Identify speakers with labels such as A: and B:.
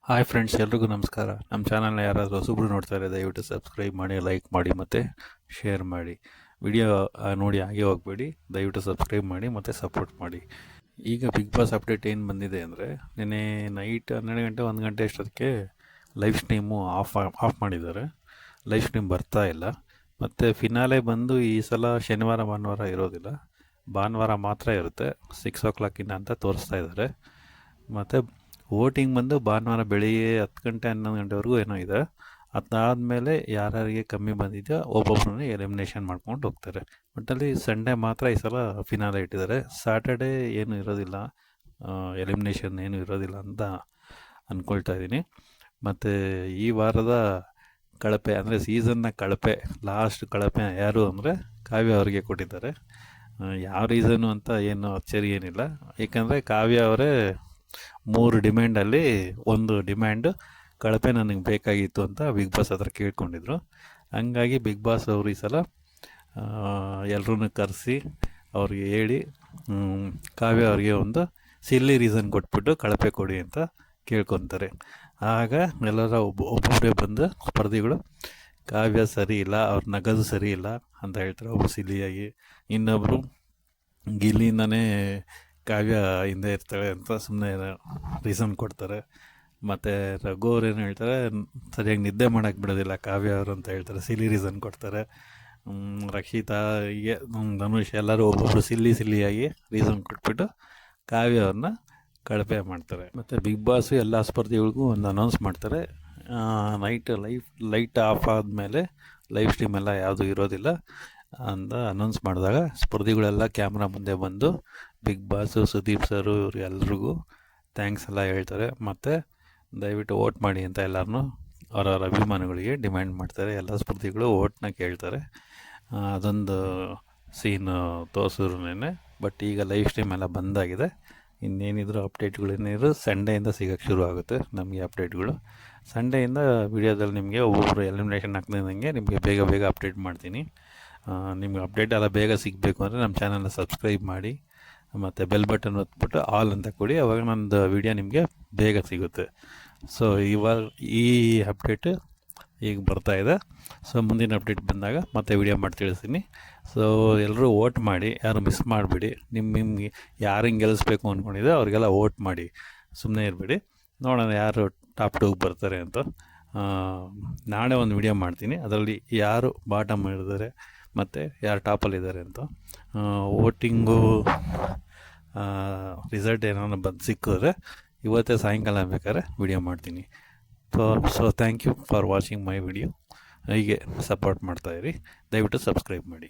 A: Hi friends, ಎಲ್ರಿಗೂ ನಮಸ್ಕಾರ. ನಮ್ಮ ಚಾನಲ್ನ ಯಾರಾದರೂ ಹೊಸಬ್ರು ನೋಡ್ತಾ ಇದ್ದಾರೆ ದಯವಿಟ್ಟು ಸಬ್ಸ್ಕ್ರೈಬ್ ಮಾಡಿ, ಲೈಕ್ ಮಾಡಿ ಮತ್ತು ಶೇರ್ ಮಾಡಿ. ವಿಡಿಯೋ ನೋಡಿ ಹಾಗೆ ಹೋಗಬೇಡಿ, ದಯವಿಟ್ಟು ಸಬ್ಸ್ಕ್ರೈಬ್ ಮಾಡಿ ಮತ್ತು ಸಪೋರ್ಟ್ ಮಾಡಿ. ಈಗ ಬಿಗ್ ಬಾಸ್ ಅಪ್ಡೇಟ್ ಏನು ಬಂದಿದೆ ಅಂದರೆ, ನಿನ್ನೆ ನೈಟ್ 12 ಗಂಟೆ 1 ಗಂಟೆ ಅಷ್ಟೊತ್ತಿಗೆ ಲೈವ್ ಸ್ಟ್ರೀಮು ಆಫ್ ಮಾಡಿದ್ದಾರೆ. ಲೈವ್ ಸ್ಟ್ರೀಮ್ ಬರ್ತಾ ಇಲ್ಲ. ಮತ್ತು ಫಿನಾಲೆ ಬಂದು ಈ ಸಲ ಶನಿವಾರ ಭಾನುವಾರ ಇರೋದಿಲ್ಲ, ಭಾನುವಾರ ಮಾತ್ರ ಇರುತ್ತೆ. 6 o'clock ಅಂತ ತೋರಿಸ್ತಾ ಇದ್ದಾರೆ. ಮತ್ತು ವೋಟಿಂಗ್ ಬಂದು ಭಾನುವಾರ ಬೆಳಿಗ್ಗೆ 10 ಗಂಟೆ 11 ಗಂಟೆವರೆಗೂ ಏನೋ ಇದೆ. ಅದಾದಮೇಲೆ ಯಾರ್ಯಾರಿಗೆ ಕಮ್ಮಿ ಬಂದಿದೆಯೋ ಒಬ್ಬೊಬ್ಬರನ್ನೇ ಎಲಿಮಿನೇಷನ್ ಮಾಡ್ಕೊಂಡು ಹೋಗ್ತಾರೆ. ಒಟ್ಟಲ್ಲಿ ಸಂಡೇ ಮಾತ್ರ ಈ ಸಲ ಫಿನಾಲೆ ಇಟ್ಟಿದ್ದಾರೆ. ಸ್ಯಾಟರ್ಡೇ ಏನು ಇರೋದಿಲ್ಲ, ಎಲಿಮಿನೇಷನ್ ಏನು ಇರೋದಿಲ್ಲ ಅಂತ ಅಂದ್ಕೊಳ್ತಾ ಇದ್ದೀನಿ. ಮತ್ತು ಈ ವಾರದ ಕಳಪೆ ಅಂದರೆ ಸೀಸನ್ನ ಕಳಪೆ, ಲಾಸ್ಟ್ ಕಳಪೆ ಯಾರು ಅಂದರೆ ಕಾವ್ಯ ಅವರಿಗೆ ಕೊಟ್ಟಿದ್ದಾರೆ. ಯಾವ ರೀಸನು ಅಂತ ಏನು ಅಚ್ಚರಿ ಏನಿಲ್ಲ, ಏಕೆಂದರೆ ಕಾವ್ಯ ಅವರೇ 3 ಡಿಮ್ಯಾಂಡಲ್ಲಿ ಒಂದು ಡಿಮ್ಯಾಂಡು ಕಳಪೆ ನನಗೆ ಬೇಕಾಗಿತ್ತು ಅಂತ ಬಿಗ್ ಬಾಸ್ ಹತ್ರ ಕೇಳ್ಕೊಂಡಿದ್ರು. ಹಂಗಾಗಿ ಬಿಗ್ ಬಾಸ್ ಅವರು ಈ ಸಲ ಎಲ್ಲರೂ ಕರೆಸಿ ಅವ್ರಿಗೆ ಹೇಳಿ ಕಾವ್ಯ ಅವ್ರಿಗೆ ಒಂದು ಸಿಲ್ಲಿ ರೀಸನ್ ಕೊಟ್ಬಿಟ್ಟು ಕಳಪೆ ಕೊಡಿ ಅಂತ ಕೇಳ್ಕೊತಾರೆ. ಆಗ ಎಲ್ಲರ ಒಬ್ಬೊಬ್ಬರೇ ಬಂದು ಸ್ಪರ್ಧಿಗಳು ಕಾವ್ಯ ಸರಿ ಇಲ್ಲ, ಅವ್ರ ನಗದು ಸರಿ ಇಲ್ಲ ಅಂತ ಹೇಳ್ತಾರೆ ಒಬ್ಬರು ಸಿಲ್ಲಿಯಾಗಿ. ಇನ್ನೊಬ್ಬರು ಗಿಲ್ಲಿಂದನೇ ಕಾವ್ಯ ಹಿಂದೆ ಇರ್ತಾಳೆ ಅಂತ ಸುಮ್ಮನೆ ರೀಸನ್ ಕೊಡ್ತಾರೆ. ಮತ್ತು ರಘು ಅವ್ರು ಏನು ಹೇಳ್ತಾರೆ, ಸರಿಯಾಗಿ ನಿದ್ದೆ ಮಾಡೋಕ್ಕೆ ಬಿಡೋದಿಲ್ಲ ಕಾವ್ಯ ಅವರು ಅಂತ ಹೇಳ್ತಾರೆ, ಸಿಲಿ ರೀಸನ್ ಕೊಡ್ತಾರೆ. ರಕ್ಷಿತಾ, ಹೀಗೆ ಧನುಷ್ ಎಲ್ಲರೂ ಒಬ್ಬೊಬ್ಬರು ಸಿಲ್ಲಿಯಾಗಿ ರೀಸನ್ ಕೊಟ್ಬಿಟ್ಟು ಕಾವ್ಯ ಅವ್ರನ್ನ ಕಳಪೆ ಮಾಡ್ತಾರೆ. ಮತ್ತು ಬಿಗ್ ಬಾಸು ಎಲ್ಲ ಸ್ಪರ್ಧಿಗಳಿಗೂ ಒಂದು ಅನೌನ್ಸ್ ಮಾಡ್ತಾರೆ, ನೈಟ್ ಲೈಟ್ ಆಫ್ ಆದಮೇಲೆ ಲೈವ್ ಸ್ಟ್ರೀಮ್ ಎಲ್ಲ ಯಾವುದೂ ಇರೋದಿಲ್ಲ ಅಂತ ಅನೌನ್ಸ್ ಮಾಡಿದಾಗ ಸ್ಪರ್ಧಿಗಳೆಲ್ಲ ಕ್ಯಾಮ್ರಾ ಮುಂದೆ ಬಂದು ಬಿಗ್ ಬಾಸು, ಸುದೀಪ್ ಸರು, ಇವ್ರು ಎಲ್ರಿಗೂ ಥ್ಯಾಂಕ್ಸ್ ಎಲ್ಲ ಹೇಳ್ತಾರೆ. ಮತ್ತು ದಯವಿಟ್ಟು ವೋಟ್ ಮಾಡಿ ಅಂತ ಎಲ್ಲರನ್ನೂ ಅವರವರ ಅಭಿಮಾನಿಗಳಿಗೆ ಡಿಮ್ಯಾಂಡ್ ಮಾಡ್ತಾರೆ. ಎಲ್ಲ ಸ್ಪರ್ಧಿಗಳು ವೋಟ್ನ ಕೇಳ್ತಾರೆ. ಅದೊಂದು ಸೀನು ತೋರಿಸಿದ್ರೇನೆ. ಬಟ್ ಈಗ ಲೈವ್ ಸ್ಟ್ರೀಮ್ ಎಲ್ಲ ಬಂದಾಗಿದೆ. ಇನ್ನೇನಿದ್ರು ಅಪ್ಡೇಟ್ಗಳೇನಿದ್ರು ಸಂಡೇಯಿಂದ ಸಿಗೋಕ್ಕೆ ಶುರು ಆಗುತ್ತೆ ನಮಗೆ ಅಪ್ಡೇಟ್ಗಳು. ಸಂಡೇಯಿಂದ ವಿಡಿಯೋದಲ್ಲಿ ನಿಮಗೆ ಒಬ್ಬೊಬ್ಬರು ಎಲಿಮಿನೇಷನ್ ಆಗ್ತಿದ್ದಂಗೆ ನಿಮಗೆ ಬೇಗ ಅಪ್ಡೇಟ್ ಮಾಡ್ತೀನಿ. ನಿಮ್ಗೆ ಅಪ್ಡೇಟ್ ಎಲ್ಲ ಬೇಗ ಸಿಗಬೇಕು ಅಂದರೆ ನಮ್ಮ ಚಾನಲ್ನ ಸಬ್ಸ್ಕ್ರೈಬ್ ಮಾಡಿ ಮತ್ತು ಬೆಲ್ ಬಟನ್ ಒತ್ಬಿಟ್ಟು ಆಲ್ ಅಂತ ಕೊಡಿ, ಅವಾಗ ನನ್ನದು ವಿಡಿಯೋ ನಿಮಗೆ ಬೇಗ ಸಿಗುತ್ತೆ. ಸೊ ಇವಾಗ ಈ ಅಪ್ಡೇಟು ಈಗ ಬರ್ತಾಯಿದೆ. ಸೊ ಮುಂದಿನ ಅಪ್ಡೇಟ್ ಬಂದಾಗ ಮತ್ತೆ ವಿಡಿಯೋ ಮಾಡಿ ತಿಳಿಸ್ತೀನಿ. ಸೊ ಎಲ್ಲರೂ ವೋಟ್ ಮಾಡಿ, ಯಾರು ಮಿಸ್ ಮಾಡಿಬಿಡಿ. ನಿಮಗೆ ಯಾರು ಹಿಂಗೆ ಗೆಲ್ಲಿಸ್ಬೇಕು ಅಂದ್ಕೊಂಡಿದ್ದೆ ಅವ್ರಿಗೆಲ್ಲ ವೋಟ್ ಮಾಡಿ, ಸುಮ್ಮನೆ ಇರಬೇಡಿ. ನೋಡೋಣ ಯಾರು ಟಾಪ್ 2 ಬರ್ತಾರೆ ಅಂತ. ನಾಳೆ ಒಂದು ವಿಡಿಯೋ ಮಾಡ್ತೀನಿ, ಅದರಲ್ಲಿ ಯಾರು ಬಾಟಮ್ ಇದ್ದಾರೆ ಮತ್ತು ಯಾರು ಟಾಪಲ್ಲಿದ್ದಾರೆ ಅಂತ. ವೋಟಿಂಗು ರಿಸಲ್ಟ್ ಏನಾದ್ರು ಬಂದು ಸಿಕ್ಕಿದ್ರೆ ಇವತ್ತೇ ಸಾಯಂಕಾಲ ಬೇಕಾದ್ರೆ ವಿಡಿಯೋ ಮಾಡ್ತೀನಿ. So thank you for watching my video. ಹೀಗೆ ಸಪೋರ್ಟ್ ಮಾಡ್ತಾಯಿರಿ, ದಯವಿಟ್ಟು ಸಬ್ಸ್ಕ್ರೈಬ್ ಮಾಡಿ.